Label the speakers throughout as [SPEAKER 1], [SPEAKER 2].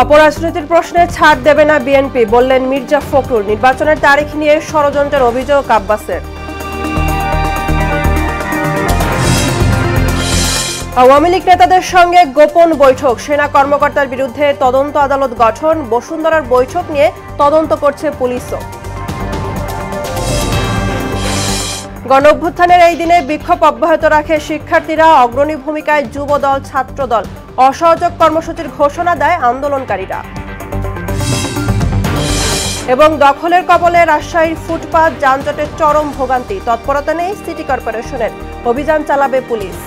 [SPEAKER 1] অপরাজনীতির প্রশ্নে ছাড় দেবে না বিএনপি, বললেন মির্জা ফখরুল। নির্বাচনের তারিখ নিয়ে ষড়যন্ত্রের অভিযোগ আব্বাসের। আওয়ামী লীগ নেতাদের সঙ্গে গোপন বৈঠক, সেনা কর্মকর্তার বিরুদ্ধে তদন্ত আদালত গঠন, বসুন্ধরার বৈঠক নিয়ে তদন্ত করছে পুলিশও। গণঅভ্যুত্থানের এই দিনে বিক্ষোভ অব্যাহত রাখে শিক্ষার্থীরা, অগ্রণী ভূমিকায় যুবদল ছাত্রদল। অসহযোগ কর্মসূচির ঘোষণা দেয় আন্দোলনকারীরা। এবং দখলের কবলে রাজশাহীর ফুটপাত, যানজটের চরম ভোগান্তি, তৎপরতা নেই সিটি কর্পোরেশনের, অভিযান চালাবে পুলিশ।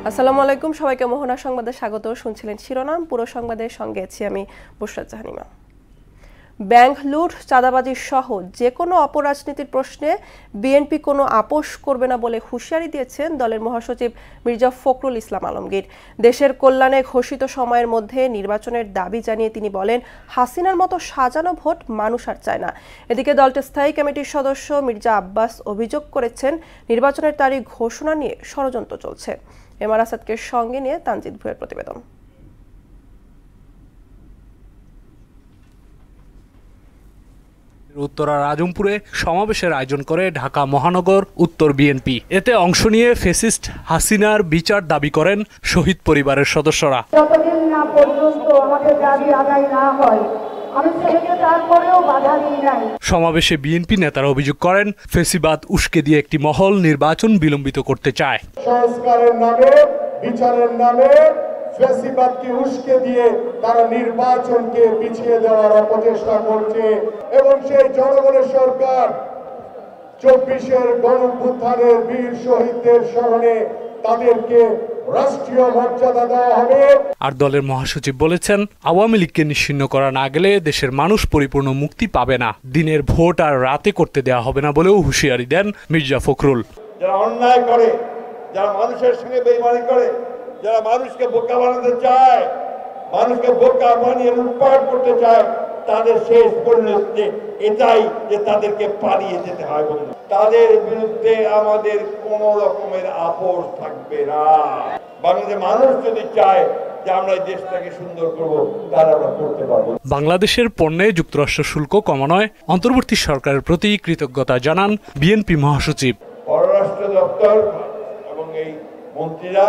[SPEAKER 1] আসসালামু আলাইকুম, সবাইকে মোহনা সংবাদে স্বাগত। শুনছিলেন শিরোনাম, পুরো সংবাদের সঙ্গে আছি আমি বুশরাত জাহানিমা। ব্যাংক লুট, চাঁদাবাজি সহ যে কোনো অপরাজনীতির প্রশ্নে বিএনপি কোনো আপোষ করবে না বলে হুঁশিয়ারি দিয়েছেন দলের মহাসচিব মির্জা ফখরুল ইসলাম আলমগীর। দেশের কল্যাণে ঘোষিত সময়ের মধ্যে নির্বাচনের দাবি জানিয়ে তিনি বলেন, হাসিনার মতো সাজানো ভোট মানুষ আর চায় না। এদিকে দলটির স্থায়ী কমিটির সদস্য মির্জা আব্বাস অভিযোগ করেছেন, নির্বাচনের তারিখ ঘোষণা নিয়ে ষড়যন্ত্র চলছে। এমআর আসাদকে সঙ্গে নিয়ে তানজিদ ভুঁইয়ার প্রতিবেদন।
[SPEAKER 2] উত্তরার আজমপুরে সমাবেশের আয়োজন করে ঢাকা মহানগর উত্তর বিএনপি। এতে অংশ নিয়ে ফ্যাসিস্ট হাসিনার বিচার দাবি করেন শহীদ পরিবারের সদস্যরা।
[SPEAKER 3] যতদিন না পর্যন্ত আমাদের দাবি আদায় না হয়, আমি ছেলেকে তারপরেও বাধা দিই নাই।
[SPEAKER 2] সমাবেশে বিএনপি নেতারা অভিযোগ করেন, ফেসিবাদ উস্কে দিয়ে একটি মহল নির্বাচন বিলম্বিত করতে চায়।
[SPEAKER 4] সংস্কারের নামে, বিচারের নামে ফেসিবাদকে উস্কে দিয়ে তারা নির্বাচনকে পিছিয়ে দেওয়ার অপচেষ্টা করছে। এবং সেই জনগণের সরকার 24-এর গণঅভ্যুত্থানের বীর শহীদদের স্মরণে তাদেরকে রাষ্ট্রীয় মর্যাদা দেওয়া হবে।
[SPEAKER 2] আর দলের মহাসচিব বলেছেন, আওয়ামী লীগকে নিশ্চিহ্ন করা না গেলে দেশের মানুষ পরিপূর্ণ মুক্তি পাবে না। দিনের ভোট আর রাতে করতে দেওয়া হবে না বলেও হুঁশিয়ারি দেন মির্জা ফখরুল।
[SPEAKER 4] যারা অন্যায় করে, যারা মানুষের সঙ্গে বেইমানি করে, যারা মানুষকে বোকা বানাতে চায়, মানুষকে বোকা বানিয়ে লুটপাট করতে চায়, তাদের শেষ পরিণতি এটাই যে তাদেরকে পালিয়ে যেতে হয়। তাদের বিরুদ্ধে আমাদের কোন রকমের আপোষ থাকবে না। বাংলাদেশের মানুষ যদি চায় যে আমরা এই দেশটাকে সুন্দর করব, তাহলে আমরা করতে পারবো।
[SPEAKER 2] বাংলাদেশের পণ্যে যুক্তরাষ্ট্র শুল্ক কমানোয় অন্তর্বর্তী সরকারের প্রতি কৃতজ্ঞতা জানান বিএনপি মহাসচিব।
[SPEAKER 4] পররাষ্ট্র দপ্তর এবং এই মন্ত্রীরা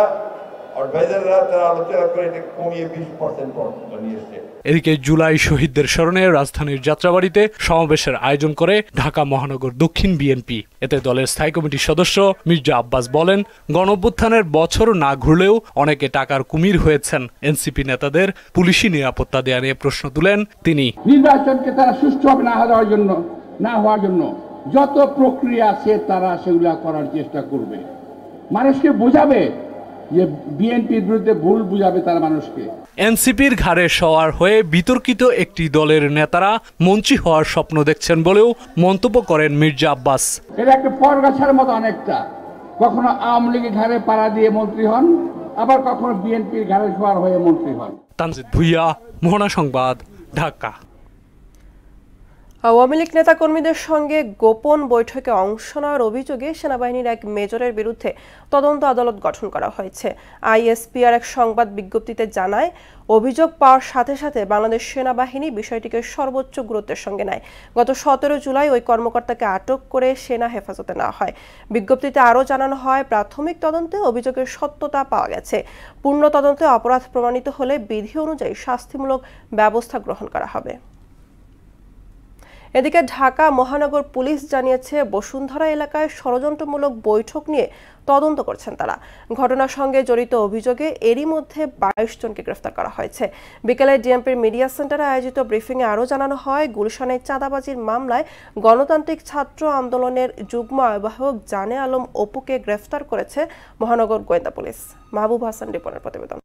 [SPEAKER 4] আলোচনা করে এটা কমিয়ে 20% পর্যন্ত নিয়ে এসেছে।
[SPEAKER 2] এদিকে জুলাই শহীদদের স্মরণে রাজধানীর যাত্রাবাড়িতে সমাবেশের আয়োজন করে ঢাকা মহানগর দক্ষিণ বিএনপি। এতে দলের স্থায়ী কমিটির সদস্য মির্জা আব্বাস বলেন, গণঅভ্যুত্থানের বছর না ঘুরলেও অনেকে টাকার কুমির হয়েছেন। এনসিপি নেতাদের পুলিশি নিরাপত্তা দেয়া নিয়ে প্রশ্ন তুলেন তিনি।
[SPEAKER 5] নির্বাচনকে তারা সুষ্ঠুভাবে না হওয়ার জন্য যত প্রক্রিয়া আছে তারা সেগুলা করার চেষ্টা করবে। মানুষকে বোঝাবে যে বিএনপির বিরুদ্ধে ভুল বুঝাবে তারা মানুষকে।
[SPEAKER 2] এনসিপির ঘাড়ে সওয়ার হয়ে বিতর্কিত একটি দলের নেতারা মন্ত্রী হওয়ার স্বপ্ন দেখছেন বলেও মন্তব্য করেন মির্জা আব্বাস।
[SPEAKER 5] এটা একটা পরগাছার মতো অনেকটা, কখনো আওয়ামী লীগের ঘাড়ে পাড়া দিয়ে মন্ত্রী হন, আবার কখনো বিএনপির ঘাড়ে সওয়ার হয়ে মন্ত্রী হন।
[SPEAKER 2] তানজিদ ভুঁইয়া, মোহনা সংবাদ, ঢাকা।
[SPEAKER 1] আওয়ামী লীগ নেতা কর্মীদের সঙ্গে গোপন বৈঠকে অংশ নেওয়ার অভিযোগে সেনাবাহিনীর এক মেজরের বিরুদ্ধে তদন্ত আদালত গঠন করা হয়েছে। আইএসপিআর এক সংবাদ বিজ্ঞপ্তিতে জানায়, অভিযোগ পাওয়ার সাথে সাথে বাংলাদেশ সেনাবাহিনী বিষয়টিকে সর্বোচ্চ গুরুত্বের সঙ্গে নেয়। গত 17 জুলাই ওই কর্মকর্তাকে আটক করে সেনা হেফাজতে নেওয়া হয়। বিজ্ঞপ্তিতে আরও জানানো হয়, প্রাথমিক তদন্তে অভিযোগের সত্যতা পাওয়া গেছে। পূর্ণ তদন্তে অপরাধ প্রমাণিত হলে বিধি অনুযায়ী শাস্তিমূলক ব্যবস্থা গ্রহণ করা হবে। এদিকে ঢাকা মহানগর পুলিশ জানিয়েছে, বসুন্ধরা এলাকায় ষড়যন্ত্রমূলক বৈঠক নিয়ে তদন্ত করছেন তারা। ঘটনার সঙ্গে জড়িত অভিযোগে এরই মধ্যে 22 জনকে গ্রেফতার করা হয়েছে। বিকেলে ডিএমপির মিডিয়া সেন্টারে আয়োজিত ব্রিফিংয়ে আরও জানানো হয়, গুলশানে চাঁদাবাজির মামলায় গণতান্ত্রিক ছাত্র আন্দোলনের যুগ্ম আহ্বায়ক জানে আলম অপুকে গ্রেফতার করেছে মহানগর গোয়েন্দা পুলিশ। মাহবুব হাসান রিপনের প্রতিবেদন।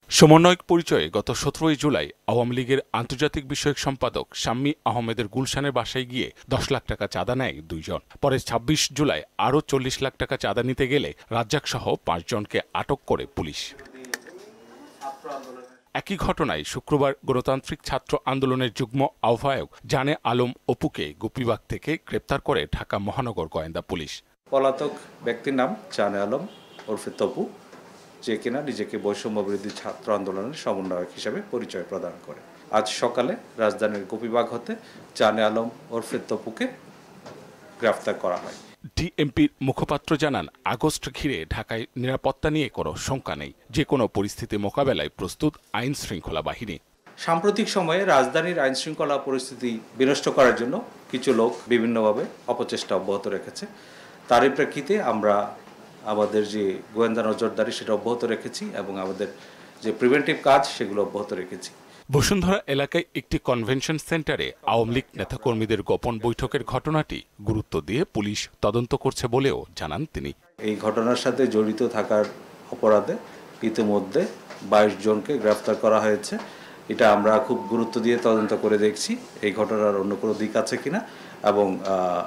[SPEAKER 6] সমন্বয়ক পরিচয়ে গত 17 জুলাই আওয়ামী লীগের আন্তর্জাতিক বিষয়ক সম্পাদক শাম্মী আহমেদের গুলশানের বাসায় গিয়ে 10 লাখ টাকা চাঁদা নেয় 2 জন। পরে 26 জুলাই আরও 40 লাখ টাকা চাঁদা নিতে গেলে রাজ্জাক সহ 5 জনকে আটক করে পুলিশ। একই ঘটনায় শুক্রবার গণতান্ত্রিক ছাত্র আন্দোলনের যুগ্ম আহ্বায়ক জানে আলম অপুকে গোপীবাগ থেকে গ্রেপ্তার করে ঢাকা মহানগর গোয়েন্দা পুলিশ।
[SPEAKER 7] পলাতক ব্যক্তির নাম জানে আলম ওরফে তপু, যে কিনা নিজেকে বৈষম্য বিরোধী ছাত্র আন্দোলনের সমন্বয়ক হিসেবে পরিচয় প্রদান করে। আজ সকালে রাজধানীর গোপীবাগ হতে জানে আলম ওরফে তপুকে গ্রেফতার করা হয়।
[SPEAKER 6] ডিএমপির মুখপাত্র জানান, আগস্ট ঘিরে ঢাকায় নিরাপত্তা নিয়ে কোনো শঙ্কা নেই, যে কোনো পরিস্থিতি মোকাবেলায় প্রস্তুত আইন শৃঙ্খলা বাহিনী।
[SPEAKER 7] সাম্প্রতিক সময়ে রাজধানীর আইন শৃঙ্খলা পরিস্থিতি বিনষ্ট করার জন্য কিছু লোক বিভিন্নভাবে অপচেষ্টা অব্যাহত রেখেছে। তারই প্রেক্ষিতে আমরা আমাদের যে গোয়েন্দা নজরদারি সেটা অব্যাহত রেখেছি এবং আমাদের যে প্রিভেন্টিভ কাজ সেগুলো অব্যাহত রেখেছি।
[SPEAKER 6] বসুন্ধরা এলাকায় একটি কনভেনশন সেন্টারে আওয়ামী লীগ নেতাকর্মীদের গোপন বৈঠকের ঘটনাটি গুরুত্ব দিয়ে পুলিশ তদন্ত করছে বলেও জানান তিনি।
[SPEAKER 7] এই ঘটনার সাথে জড়িত থাকার অপরাধে ইতিমধ্যে 22 জনকে গ্রেফতার করা হয়েছে। এটা আমরা খুব গুরুত্ব দিয়ে তদন্ত করে দেখছি এই ঘটনার অন্য কোনো দিক আছে কিনা এবং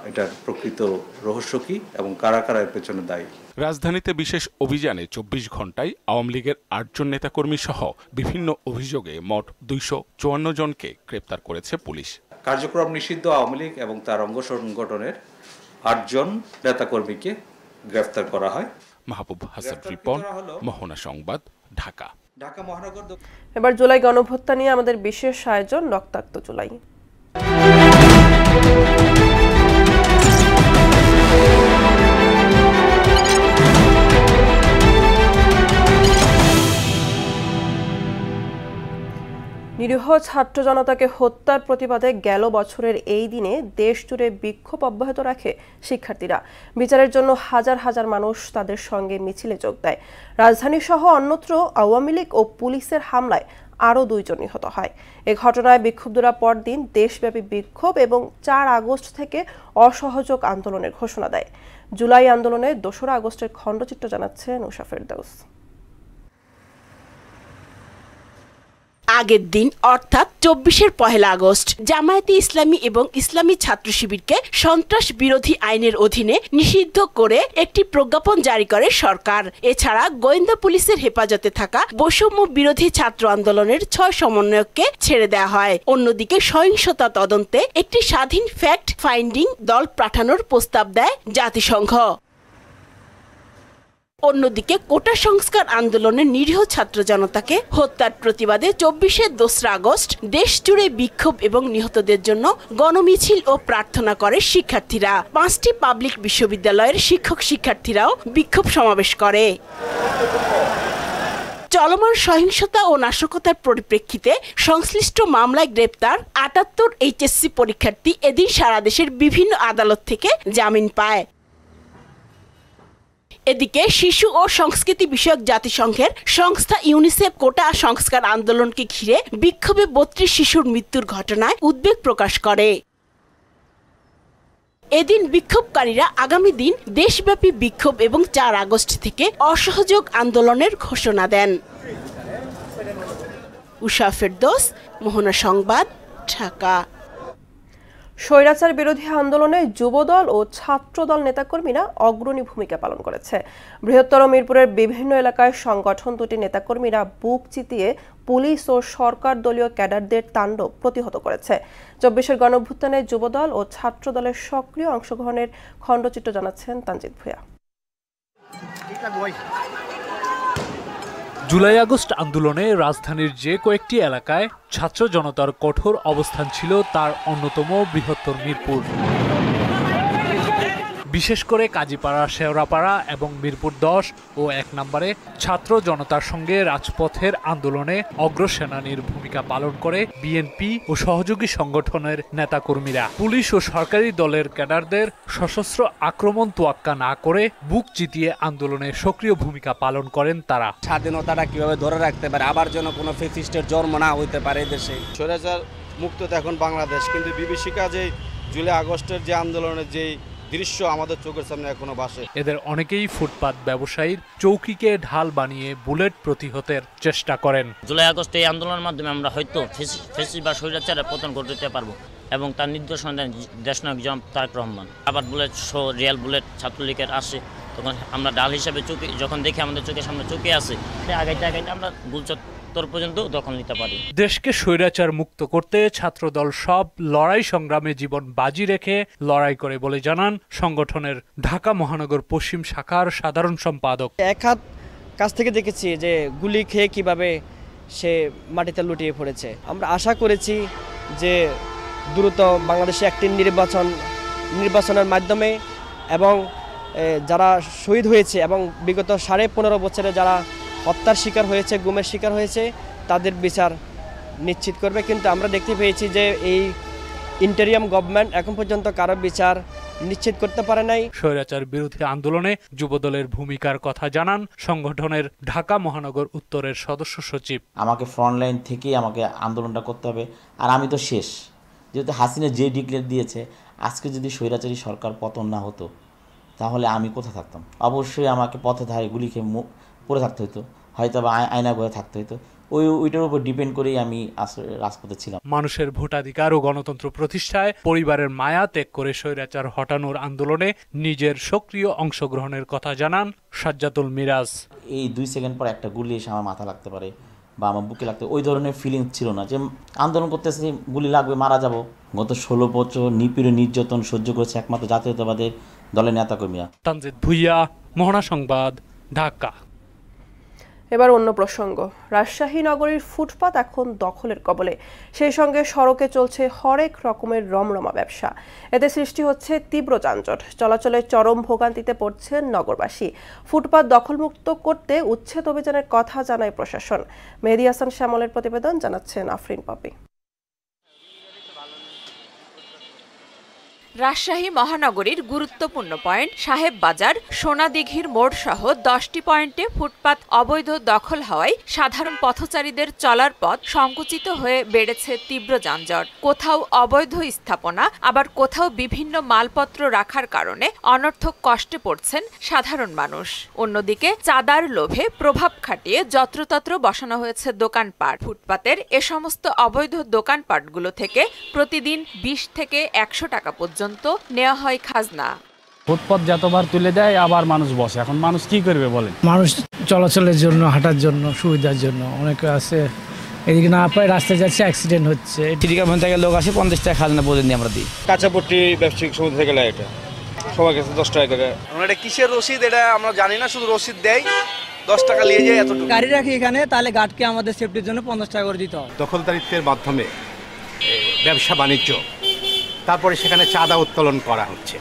[SPEAKER 7] এটার প্রকৃত রহস্য কি এবং কারা কারা এর পেছনে দায়ী।
[SPEAKER 6] রাজধানীতে বিশেষ অভিযানে 24 ঘন্টায় আওয়ামী লীগের 8 জন নেতাকর্মী সহ বিভিন্ন অভিযোগে মোট 254 জনকে গ্রেপ্তার করেছে পুলিশ।
[SPEAKER 7] কার্যক্রম নিষিদ্ধ আওয়ামী লীগ এবং তার অঙ্গ সংগঠনের 8 জন নেতাকর্মীকে গ্রেফতার করা হয়।
[SPEAKER 6] মাহবুব হাসান রিপন, মোহনা সংবাদ, ঢাকা।
[SPEAKER 7] ঢাকা মহানগর।
[SPEAKER 1] এবার জুলাই গণঅভ্যুত্থান নিয়ে আমাদের বিশেষ আয়োজন রক্তাক্ত জুলাই। নিরীহ ছাত্র জনতাকে হত্যার প্রতিবাদে গেল বছরের এই দিনে দেশ জুড়ে বিক্ষোভ অব্যাহত রাখে শিক্ষার্থীরা। বিচারের জন্য হাজার হাজার মানুষ তাদের সঙ্গে মিছিলে যোগ দেয়। রাজধানী সহ অন্যত্র আওয়ামী লীগ ও পুলিশের হামলায় আরও 2 জন নিহত হয়। এ ঘটনায় বিক্ষুব্ধরা পরদিন দেশব্যাপী বিক্ষোভ এবং 4 আগস্ট থেকে অসহযোগ আন্দোলনের ঘোষণা দেয়। জুলাই আন্দোলনের 2রা আগস্টের খণ্ডচিত্র জানাচ্ছে নুসা ফেরদৌস।
[SPEAKER 8] আগের দিন অর্থাৎ 24 পহেলা আগস্ট জামায়াতে ইসলামী এবং ইসলামী ছাত্র শিবিরকে সন্ত্রাস বিরোধী আইনের অধীনে নিষিদ্ধ করে একটি প্রজ্ঞাপন জারি করে সরকার। এছাড়া গোয়েন্দা পুলিশের হেফাজতে থাকা বৈষম্য বিরোধী ছাত্র আন্দোলনের 6 সমন্বয়ককে ছেড়ে দেওয়া হয়। অন্যদিকে সহিংসতা তদন্তে একটি স্বাধীন ফ্যাক্ট ফাইন্ডিং দল পাঠানোর প্রস্তাব দেয় জাতিসংঘ। অন্যদিকে কোটা সংস্কার আন্দোলনের নিরীহ ছাত্র জনতাকে হত্যার প্রতিবাদে 24 আগস্ট দেশ জুড়ে বিক্ষোভ এবং নিহতদের জন্য গণমিছিল ও প্রার্থনা করে শিক্ষার্থীরা। 5টি পাবলিক বিশ্ববিদ্যালয়ের শিক্ষক শিক্ষার্থীরাও বিক্ষোভ সমাবেশ করে। চলমান সহিংসতা ও নাশকতার পরিপ্রেক্ষিতে সংশ্লিষ্ট মামলায় গ্রেপ্তার 78 এইচএসসি পরীক্ষার্থী এদিন সারা দেশের বিভিন্ন আদালত থেকে জামিন পায়। এদিকে শিশু ও সংস্কৃতি বিষয়ক জাতিসংঘের সংস্থা ইউনিসেফ কোটা সংস্কার আন্দোলনকে ঘিরে বিক্ষোভে 32 শিশুর মৃত্যুর ঘটনায় উদ্বেগ প্রকাশ করে। এদিন বিক্ষোভকারীরা আগামী দিন দেশব্যাপী বিক্ষোভ এবং 4 আগস্ট থেকে অসহযোগ আন্দোলনের ঘোষণা দেন। উষা ফেরদৌস, মোহনা সংবাদ, ঢাকা।
[SPEAKER 1] স্বৈরাচার বিরোধী আন্দোলনে যুবদল ও ছাত্রদল নেতাকর্মীরা অগ্রণী ভূমিকা পালন করেছে। বৃহত্তর মিরপুরের বিভিন্ন এলাকায় সংগঠন দুটি নেতাকর্মীরা বুক চিতিয়ে পুলিশ ও সরকার দলীয় ক্যাডারদের তাণ্ডব প্রতিহত করেছে। 24 গণঅভ্যুত্থানে যুবদল ও ছাত্রদলের সক্রিয় অংশগ্রহণের খণ্ডচিত্র জানাচ্ছেন তানজিদ ভূঁইয়া।
[SPEAKER 2] জুলাই আগস্ট আন্দোলনে রাজধানীর যে কয়েকটি এলাকায় ছাত্র জনতার কঠোর অবস্থান ছিল তার অন্যতম বৃহত্তর মিরপুর। বিশেষ করে কাজীপাড়া, শেওড়াপাড়া এবং মিরপুর 10 ও 1 নম্বরে ছাত্র জনতার সঙ্গে রাজপথের আন্দোলনে অগ্রসেনানীর ভূমিকা পালন করে বিএনপি ও সহযোগী সংগঠনের নেতাকর্মীরা। পুলিশ ও সরকারি দলের ক্যাডারদের সশস্ত্র আক্রমণ তোয়াক্কা না করে বুক চিতিয়ে আন্দোলনে সক্রিয় ভূমিকা পালন করেন তারা।
[SPEAKER 9] স্বাধীনতাটা কিভাবে ধরে রাখতে পারে, আবার যেন কোনো ফ্যাসিস্টের জন্ম না হইতে পারে দেশে।
[SPEAKER 10] স্বৈরাচার মুক্ত এখন বাংলাদেশ, কিন্তু বিভীষিকা যে জুলাই আগস্টের যে আন্দোলনের যে দৃশ্য আমাদের চোখের সামনে এখনো ভাসে।
[SPEAKER 2] এদের অনেকেই ফুটপাত ব্যবসায়ীর চৌকিকে ঢাল বানিয়ে বুলেট প্রতিহতের চেষ্টা করেন।
[SPEAKER 11] জুলাই আগস্ট এই আন্দোলনের মাধ্যমে আমরা হয়তো ফ্যাসিস্ট বা স্বৈরাচারের পতন ঘটাতে পারবো এবং তার নির্দেশনা দেন দেশনায়ক জনাব তারেক রহমান। আবার বুলেট শো, রিয়াল বুলেট ছাত্রলীগের আসে, তখন আমরা ডাল হিসাবে চোখে যখন দেখি আমাদের চোখের সামনে চোখে আসে, আগাইতে আগাইতে আমরা গুলচত্বর 70 পর্যন্ত দখল নিতে পারি।
[SPEAKER 2] দেশকে স্বৈরাচার মুক্ত করতে ছাত্রদল সব লড়াই সংগ্রামে জীবন বাজি রেখে লড়াই করে বলে জানান সংগঠনের ঢাকা মহানগর পশ্চিম শাখার সাধারণ সম্পাদক।
[SPEAKER 12] এক হাত কাছ থেকে দেখেছি যে গুলি খেয়ে কিভাবে সে মাটিতে লুটিয়ে পড়েছে। আমরা আশা করেছি যে দ্রুত বাংলাদেশে একটি নির্বাচনের মাধ্যমে এবং যারা শহীদ হয়েছে এবং বিগত 15.5 বছরে যারা হত্যার শিকার হয়েছে, গুমের শিকার হয়েছে, তাদের বিচার নিশ্চিত করবে। কিন্তু আমরা দেখতে পেয়েছি যে এই ইন্টারিয়াম গভর্নমেন্ট এখন পর্যন্ত কারো বিচার নিশ্চিত করতে পারে নাই।
[SPEAKER 2] স্বৈরাচার বিরোধী আন্দোলনে যুবদলের ভূমিকার কথা জানান সংগঠনের ঢাকা মহানগর উত্তরের সদস্য সচিব।
[SPEAKER 13] আমাকে ফ্রন্টলাইন থেকেই আমাকে আন্দোলনটা করতে হবে, আর আমি তো শেষ। যেহেতু হাসিনা যে ডিক্লেয়ার দিয়েছে, আজকে যদি স্বৈরাচারী সরকার পতন না হতো তাহলে আমি কোথায় থাকতাম? অবশ্যই আমাকে পথে ধারে গুলি খেয়ে পড়ে থাকতে হতো, হয়তো বা আয়না ঘরে থাকতে হতো। ওইটার উপর ডিপেন্ড করেই আমি রাজপথে ছিলাম।
[SPEAKER 2] মানুষের ভোটাধিকার ও গণতন্ত্র প্রতিষ্ঠায় পরিবারের মায়া ত্যাগ করে স্বৈরাচার হটানোর আন্দোলনে নিজের সক্রিয় অংশগ্রহণের কথা জানান সাজ্জাতুল মিরাজ।
[SPEAKER 13] এই 2 সেকেন্ড পর একটা গুলি এসে আমার মাথা লাগতে পারে বা আমার বুকে লাগতে, ওই ধরনের ফিলিংস ছিল না যে আন্দোলন করতেছি গুলি লাগবে, মারা যাব। গত 16 বছর নিপীড়ন নির্যাতন সহ্য করেছে একমাত্র জাতীয়তাবাদের দলের নেতাকর্মীরা।
[SPEAKER 2] তানজিদ ভুইয়া, মোহনা সংবাদ, ঢাকা।
[SPEAKER 1] এবার অন্য প্রসঙ্গ। রাজশাহী নগরীর ফুটপাত এখন দখলের কবলে, সেই সঙ্গে সড়কে চলছে হরেক রকমের রমরমা ব্যবসা। এতে সৃষ্টি হচ্ছে তীব্র যানজট, চলাচলে চরম ভোগান্তিতে পড়ছেন নগরবাসী। ফুটপাত দখলমুক্ত করতে উচ্ছেদ অভিযানের কথা জানায় প্রশাসন। মেহেদী হাসান শ্যামলের প্রতিবেদন, জানাচ্ছেন আফরিন পপি।
[SPEAKER 14] রাজশাহী মহানগরীর গুরুত্বপূর্ণ পয়েন্ট সাহেব বাজার, সোনাদিঘির মোড় সহ 10টি পয়েন্টে ফুটপাত অবৈধ দখল হওয়ায় সাধারণ পথচারীদের চলার পথ সংকুচিত হয়ে বেড়েছে তীব্র যানজট। কোথাও অবৈধ স্থাপনা, আবার কোথাও বিভিন্ন মালপত্র রাখার কারণে অনর্থক কষ্টে পড়ছেন সাধারণ মানুষ। অন্যদিকে চাঁদার লোভে প্রভাব খাটিয়ে যত্রতত্র বসানো হয়েছে দোকানপাট। ফুটপাতের এ সমস্ত অবৈধ দোকানপাটগুলো থেকে প্রতিদিন 20 থেকে 100 টাকা পর্যন্ত নেওয়া হয় খাজনা।
[SPEAKER 15] ফুটপাত যতবার তুলে দেয় আবার মানুষ বসে, এখন মানুষ কি করবে বলেন?
[SPEAKER 16] মানুষ চলাচলের জন্য, হাঁটার জন্য, সুবিধার জন্য অনেকে আছে, এদিকে না পায় রাস্তায় যাচ্ছে, অ্যাক্সিডেন্ট হচ্ছে।
[SPEAKER 9] চিড়িয়াখানা থেকে লোক আসে 50 টাকা খাজনা প্রতিদিন আমরা দিই।
[SPEAKER 10] কাঁচাপট্টি ব্যবসায়িক সমিতি থেকে লাগে, এটা সবার কাছে 10 টাকা করে। আমরা এটা কিসের রসিদ এটা আমরা জানি না, শুধু রসিদ দেয় 10 টাকা নিয়ে যায় এতটুকু।
[SPEAKER 16] গাড়ি রাখি এখানে, তাহলে গার্ডকে আমাদের সেফটির জন্য 50 টাকা করে দিতে হবে।
[SPEAKER 17] দখলদারিত্বের মাধ্যমে ব্যবসা বাণিজ্য, তারপরে সেখানে চাঁদা উত্তোলন করা হচ্ছে,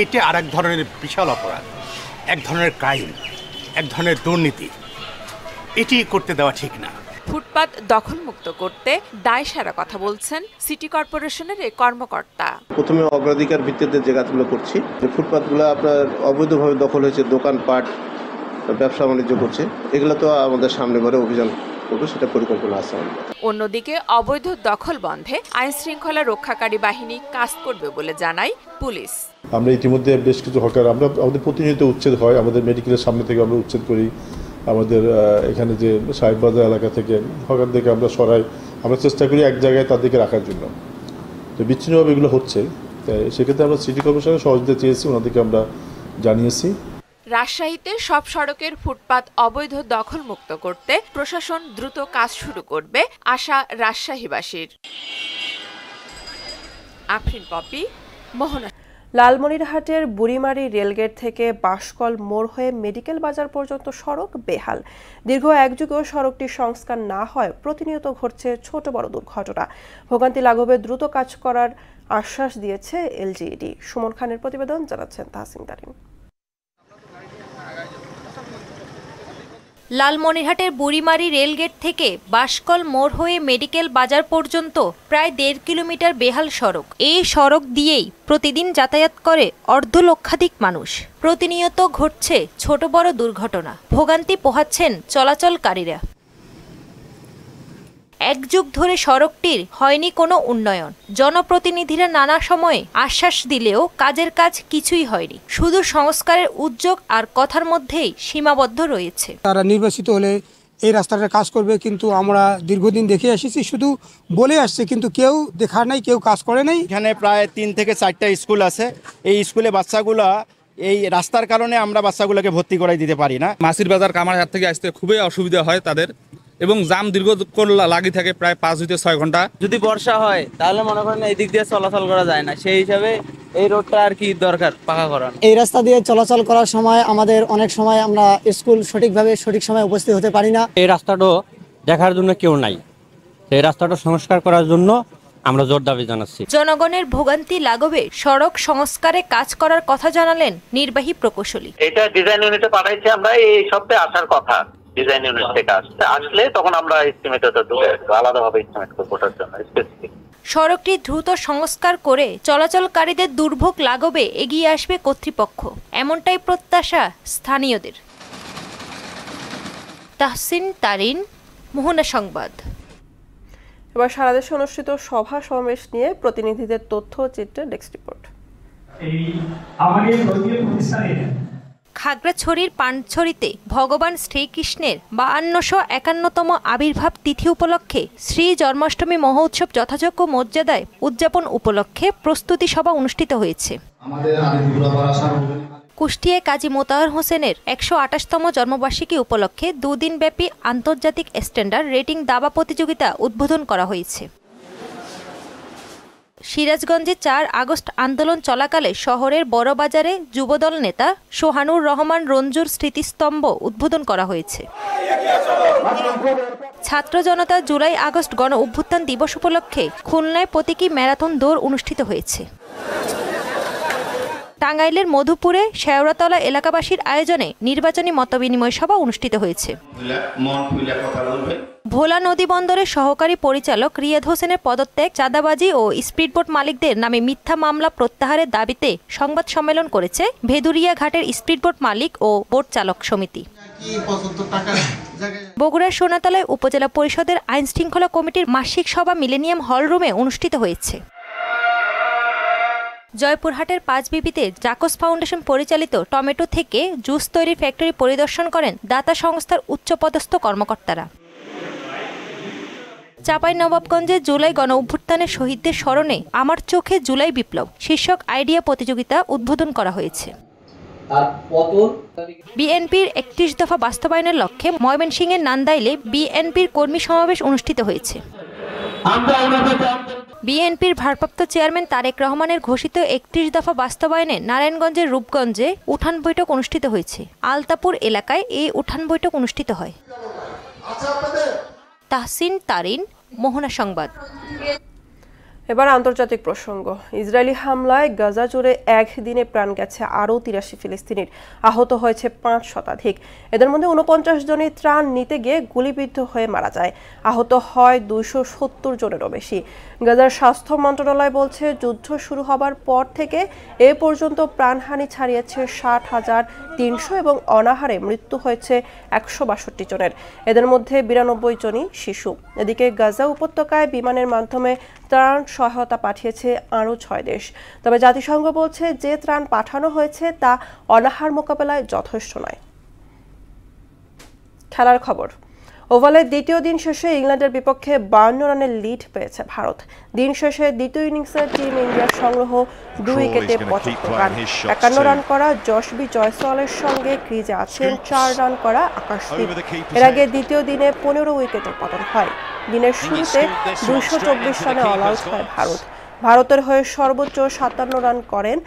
[SPEAKER 17] এটি আর এক ধরনের বিশাল অপরাধ, এক ধরনের ক্রাইম, এক ধরনের দুর্নীতি। এটি করতে দেওয়া ঠিক না।
[SPEAKER 14] ফুটপাত দখলমুক্ত করতে দায় সারা কথা বলছেন সিটি কর্পোরেশনের এই কর্মকর্তা।
[SPEAKER 18] প্রথমে অগ্রাধিকার ভিত্তিতে যে কাজগুলো করছি, যে ফুটপাতগুলো আপনার অবৈধভাবে দখল হয়েছে, দোকানপাট ব্যবসা বাণিজ্য করছে, এগুলো তো আমাদের সামনে ঘরে অভিযান করবো, সেটা পরিকল্পনা আছে।
[SPEAKER 14] অন্যদিকে অবৈধ দখল বন্ধে আইন শৃঙ্খলা রক্ষাকারী বাহিনী কাজ করবে বলে জানায় পুলিশ।
[SPEAKER 19] আমরা ইতিমধ্যে বেশ কিছু হকার আমাদের প্রতিনিয়ত উচ্ছেদ হয়, আমাদের মেডিকেলের সামনে থেকে আমরা উচ্ছেদ করি, আমাদের এখানে যে সাহেববাজার এলাকা থেকে হকারদেরকে আমরা সরাই, আমরা চেষ্টা করি এক জায়গায় তাদেরকে রাখার জন্য। তো বিচ্ছিন্নভাবে এগুলো হচ্ছে, সেক্ষেত্রে আমরা সিটি কর্পোরেশনের সহযোগিতা চেয়েছি, ওনাদেরকে আমরা জানিয়েছি।
[SPEAKER 14] রাজশাহীতে সব সড়কের ফুটপাত অবৈধ দখল মুক্ত করতে প্রশাসন দ্রুত কাজ শুরু করবে আশা রাজশাহীবাসীর। আফরিন পপি, মোহনা।
[SPEAKER 1] লালমনিরহাটের বুড়িমারি রেলগেট থেকে বাঁশকল মোড় হয়ে মেডিকেল বাজার পর্যন্ত সড়ক বেহাল। দীর্ঘ এক যুগেও সড়কটি সংস্কার না হয় প্রতিনিয়ত ঘটছে ছোট বড় দুর্ঘটনা। ভোগান্তি লাঘবে দ্রুত কাজ করার আশ্বাস দিয়েছে এলজিইডি। সুমন খানের প্রতিবেদন, জানাচ্ছেন তাহসিন তারিন।
[SPEAKER 20] লালমনিরহাটের বুড়িমারি রেলগেট থেকে বাঁশকল মোড় হয়ে মেডিকেল বাজার পর্যন্ত প্রায় 1.5 কিলোমিটার বেহাল সড়ক। এই সড়ক দিয়েই প্রতিদিন যাতায়াত করে অর্ধলক্ষাধিক মানুষ। প্রতিনিয়ত ঘটছে ছোট বড় দুর্ঘটনা, ভোগান্তি পোহাচ্ছেন চলাচলকারীরা। এক যুগ ধরে সড়কটির হয়নি কোনো উন্নয়ন। জনপ্রতিনিধিরা নানা সময়ে আশ্বাস দিলেও কাজের কাজ কিছুই হয়নি। শুধু সংস্কারের উদ্যোগ আর কথার মধ্যেই সীমাবদ্ধ রয়েছে।
[SPEAKER 21] তারা নির্বাচিত হলে এই রাস্তাটা কাজ করবে, কিন্তু আমরা দীর্ঘদিন দেখে এসেছি, শুধু বলে আসছে, কিন্তু কেউ দেখার নাই, কেউ কাজ করে নাই।
[SPEAKER 10] এখানে প্রায় 3 থেকে 4টা স্কুল আছে। এই স্কুলে বাচ্চাগুলা এই রাস্তার কারণে আমরা বাচ্চাগুলোকে ভর্তি করাই দিতে পারি না।
[SPEAKER 22] মাসির বাজার কামারহাট থেকে আসতে খুবই অসুবিধা হয় তাদের,
[SPEAKER 10] এবং জাম দীর্ঘক্ষণ লাগি থাকে প্রায় 5 থেকে 6 ঘন্টা।
[SPEAKER 3] যদি বর্ষা হয় তাহলে মনে করেন এই দিক দিয়ে চলাচল করা যায় না, সেই হিসাবে এই রোডটা আর কি দরকার পাকা করা।
[SPEAKER 22] এই রাস্তা দিয়ে চলাচল করার সময় আমাদের অনেক সময় আমরা স্কুল সঠিক সময় উপস্থিত হতে পারি না।
[SPEAKER 23] এই রাস্তাটা দেখার জন্য কেউ নাই, এই রাস্তাটা সংস্কার করার জন্য আমরা জোর দাবি জানাচ্ছি।
[SPEAKER 20] জনগণের ভোগান্তি লাঘবে সড়ক সংস্কারে কাজ করার কথা জানালেন নির্বাহী প্রকৌশলী।
[SPEAKER 24] এটা ডিজাইন ইউনিটে পাঠাইছি, আমরা এই সপ্তাহে আসার কথা। ডিজাইন ইউনিট থেকে আসলে তখন আমরা এস্টিমেটটা তুলে আলাদাভাবে এস্টিমেট করব ওটার জন্য স্পেসিফিক।
[SPEAKER 20] সড়কটি দ্রুত সংস্কার করে চলাচলকারীদের দুর্ভোগ লাঘবে এগিয়ে আসবে কর্তৃপক্ষ, এমনটাই প্রত্যাশা স্থানীয়দের। তাহসিন তারিন, মোহনা সংবাদ।
[SPEAKER 1] এবার সারা দেশে অনুষ্ঠিত সভা সমাবেশ নিয়ে প্রতিনিধিদের তথ্য চিত্রে ডেস্ক রিপোর্ট।
[SPEAKER 20] খাগড়াছড়ির পানছড়িতে ভগবান শ্রীকৃষ্ণের 5251তম আবির্ভাব তিথি উপলক্ষে শ্রী জন্মাষ্টমী মহোৎসব যথাযোগ্য মর্যাদায় উদযাপন উপলক্ষে প্রস্তুতি সভা অনুষ্ঠিত হয়েছে। কুষ্টিয়ায় কাজী মোতাহার হোসেনের 128তম জন্মবার্ষিকী উপলক্ষে 2 দিনব্যাপী আন্তর্জাতিক স্ট্যান্ডার্ড রেটিং দাবা প্রতিযোগিতা উদ্বোধন করা হয়েছে। সিরাজগঞ্জে 4 আগস্ট আন্দোলন চলাকালে শহরের বড়বাজারে যুবদল নেতা সোহানুর রহমান রঞ্জুর স্মৃতিস্তম্ভ উদ্বোধন করা হয়েছে। ছাত্র জনতা জুলাই আগস্ট গণ অভ্যুত্থান দিবস উপলক্ষে খুলনায় প্রতীকী ম্যারাথন দৌড় অনুষ্ঠিত হয়েছে। টাঙ্গাইলের মধুপুরে শেওড়াতলা এলাকাবাসীর আয়োজনে নির্বাচনী মতবিনিময় সভা অনুষ্ঠিত হয়েছে। ভোলা নদী বন্দরের সহকারী পরিচালক রিয়াদ হোসেনের পদত্যাগ, চাঁদাবাজি ও স্পিডবোট মালিকদের নামে মিথ্যা মামলা প্রত্যাহারের দাবিতে সংবাদ সম্মেলন করেছে ভেদুরিয়া ঘাটের স্পিডবোট মালিক ও বোট চালক সমিতি। বগুড়ার সোনাতলায় উপজেলা পরিষদের আইন শৃঙ্খলা কমিটির মাসিক সভা মিলেনিয়াম হল রুমে অনুষ্ঠিত হয়েছে। জয়পুরহাটের পাঁচবিবিতে জাকস ফাউন্ডেশন পরিচালিত টমেটো থেকে জুস তৈরির ফ্যাক্টরি পরিদর্শন করেন দাতা সংস্থার উচ্চপদস্থ কর্মকর্তারা। চাঁপাইনবাবগঞ্জে জুলাই গণ অভ্যুত্থানের শহীদদের স্মরণে আমার চোখে জুলাই বিপ্লব শীর্ষক আইডিয়া প্রতিযোগিতা উদ্বোধন করা হয়েছে। বিএনপির 31 দফা বাস্তবায়নের লক্ষ্যে ময়মনসিংহের নান্দাইলে বিএনপির কর্মী সমাবেশ অনুষ্ঠিত হয়েছে। বিএনপির ভারপ্রাপ্ত চেয়ারম্যান তারেক রহমানের ঘোষিত 31 দফা বাস্তবায়নে নারায়ণগঞ্জের রূপগঞ্জে উঠান বৈঠক অনুষ্ঠিত হয়েছে। আলতাপুর এলাকায় এই উঠান বৈঠক অনুষ্ঠিত হয়। তাহসিন তারিন, মোহনা সংবাদ।
[SPEAKER 1] এবার আন্তর্জাতিক প্রসঙ্গ। ইসরায়েলি হামলায় গাজা জুড়ে একদিনে প্রাণ গেছে আরও 83 ফিলিস্তিনির, আহত হয়েছে 5 শতাধিক। এদের মধ্যে 49 জনই ত্রাণ নিতে গিয়ে গুলিবিদ্ধ হয়ে মারা যায়। আহত হয় 270 জনেরও বেশি। গাজার স্বাস্থ্য মন্ত্রণালয় বলছে যুদ্ধ শুরু হবার পর থেকে এ পর্যন্ত প্রাণহানি ছাড়িয়েছে 60,300 এবং অনাহারে মৃত্যু হয়েছে 162 জনের। এদের মধ্যে 92 জনই শিশু। এদিকে গাজা উপত্যকায় বিমানের মাধ্যমে ত্রাণ সহায়তা পাঠিয়েছে আরও 6 দেশ। তবে জাতিসংঘ বলছে যে ত্রাণ পাঠানো হয়েছে তা অনাহার মোকাবেলায় যথেষ্ট নয়। খেলার খবর। ওভালের দ্বিতীয় দিন শেষে ইংল্যান্ডের বিপক্ষে 52 রানের লিড পেয়েছে ভারত। দিন শেষে দ্বিতীয় ইনিংসে টিম ইন্ডিয়ার সংগ্রহ 2 উইকেটে 75 রান। 51 রান করা যশবী জয়সওয়ালের সঙ্গে ক্রিজে আছেন 4 রান করা আকাশদীপ। এর আগে দ্বিতীয় দিনে 15 উইকেটে পতন হয়। দিনের শুরুতে 224 রানে অল আউট হয় ভারত। ভারতের হয়ে সর্বোচ্চ 57 রান করেন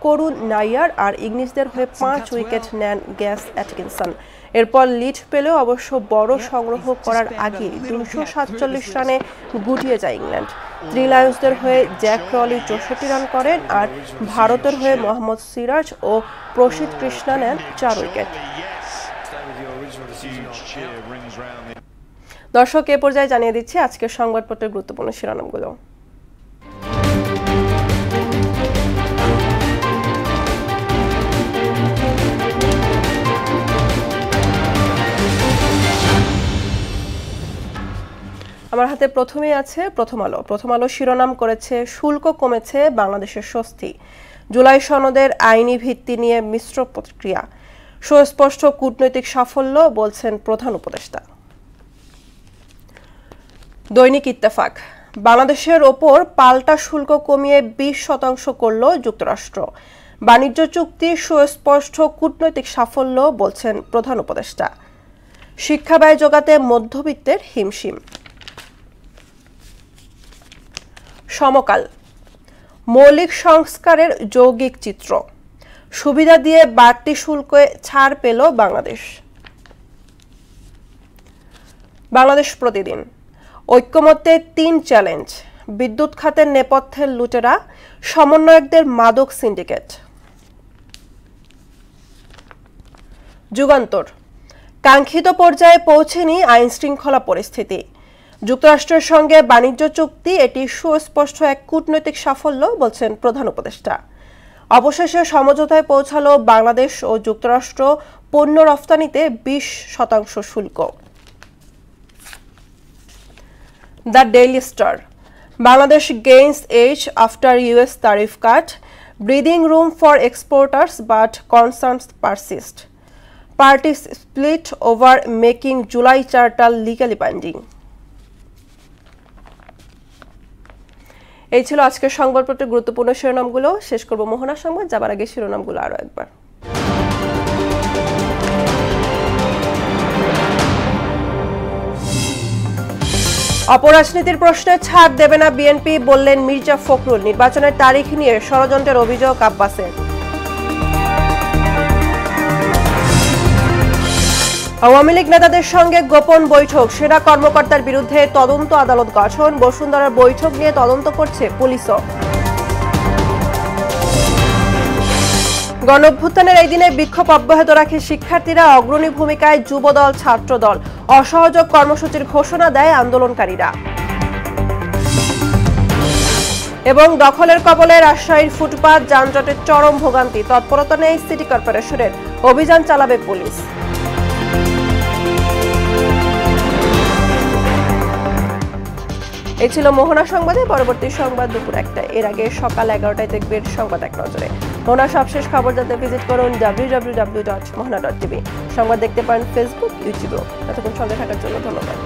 [SPEAKER 1] করুণ নাইয়ার, আর ইংলিশদের হয়ে 5 উইকেট নেন গ্যাস অ্যাটকিনসন। এরপর লিড পেলেও অবশ্য বড় সংগ্রহ করার আগে 247 রানে গুটিয়ে যায় ইংল্যান্ড। থ্রি লায়ন্সদের হয়ে জ্যাক ক্রলি 64 রান করেন, আর ভারতের হয়ে মোহাম্মদ সিরাজ ও প্রসিদ্ধ কৃষ্ণা নেন 4 উইকেট। দর্শক, এ পর্যায়ে জানিয়ে দিচ্ছি আজকের সংবাদপত্রের গুরুত্বপূর্ণ শিরোনামগুলো। আমার হাতে প্রথমেই আছে প্রথম আলো। প্রথম আলো শিরোনাম করেছে শুল্ক কমেছে, বাংলাদেশের স্বস্তি। জুলাই সনদের আইনি ভিত্তি নিয়ে মিশ্র প্রতিক্রিয়া। সুস্পষ্ট কূটনৈতিক সাফল্য বলছেন প্রধান উপদেষ্টা। দৈনিক ইত্তেফাক। বাংলাদেশের ওপর পাল্টা শুল্ক কমিয়ে 20% করল যুক্তরাষ্ট্র। বাণিজ্য চুক্তি সুস্পষ্ট কূটনৈতিক সাফল্য বলছেন প্রধান উপদেষ্টা। শিক্ষা ব্যয় যোগাতে মধ্যবিত্তের হিমশিম। সমকাল মৌলিক সংস্কারের যৌগিক চিত্র, সুবিধা দিয়ে বাড়তি শুল্কে ছাড় পেল বাংলাদেশ। বাংলাদেশ প্রতিদিন ঐক্যমত্যে ৩ চ্যালেঞ্জ, বিদ্যুৎ খাতের নেপথ্যের লুটেরা, সমন্বয়কদের মাদক সিন্ডিকেট। যুগান্তর কাঙ্ক্ষিত পর্যায়ে পৌঁছেনি আইন শৃঙ্খলা পরিস্থিতি, যুক্তরাষ্ট্রের সঙ্গে বাণিজ্য চুক্তি এটি সুস্পষ্ট এক কূটনৈতিক সাফল্য বলছেন প্রধান উপদেষ্টা। অবশেষে সমঝোতায় পৌঁছালো বাংলাদেশ ও যুক্তরাষ্ট্র, পণ্য রফতানিতে 20% শুল্ক। The daily star Bangladesh gains edge after US tariff cut, breathing room for exporters but concerns persist. Parties split over making July charter legally binding. এই ছিল আজকের সংবাদপত্রের গুরুত্বপূর্ণ শিরোনামগুলো। শেষ করব মোহনা সংবাদ, যাবার আগে শিরোনামগুলো আরো একবার। অপরাজনীতির প্রশ্নে ছাড় দেবে না বিএনপি, বললেন মির্জা ফখরুল। নির্বাচনের তারিখ নিয়ে ষড়যন্ত্রের অভিযোগ আব্বাসের। আওয়ামী লীগ নেতাদের সঙ্গে গোপন বৈঠক, সেনা কর্মকর্তার বিরুদ্ধে তদন্ত আদালত গঠন, বসুন্ধরার বৈঠক নিয়ে তদন্ত করছে পুলিশও। গণঅভ্যুত্থানের এই দিনে বিক্ষোভ অব্যাহত রাখে শিক্ষার্থীরা, অগ্রণী ভূমিকায় যুবদল ছাত্রদল, অসহযোগ কর্মসূচির ঘোষণা দেয় আন্দোলনকারীরা। এবং দখলের কবলে রাজশাহীর ফুটপাত, যানজটের চরম ভোগান্তি, তৎপরতা নেই সিটি কর্পোরেশনের, অভিযান চালাবে পুলিশ। এই ছিল মোহনা সংবাদে। পরবর্তী সংবাদ দুপুর 1টায়, এর আগে সকাল 11টায় দেখবেন সংবাদ এক নজরে। মোহনা সবশেষ খবর জানতে ভিজিট করুন www.mohana.tv। সংবাদ দেখতে পারেন ফেসবুক, ইউটিউবেও। এতক্ষণ সঙ্গে থাকার জন্য ধন্যবাদ।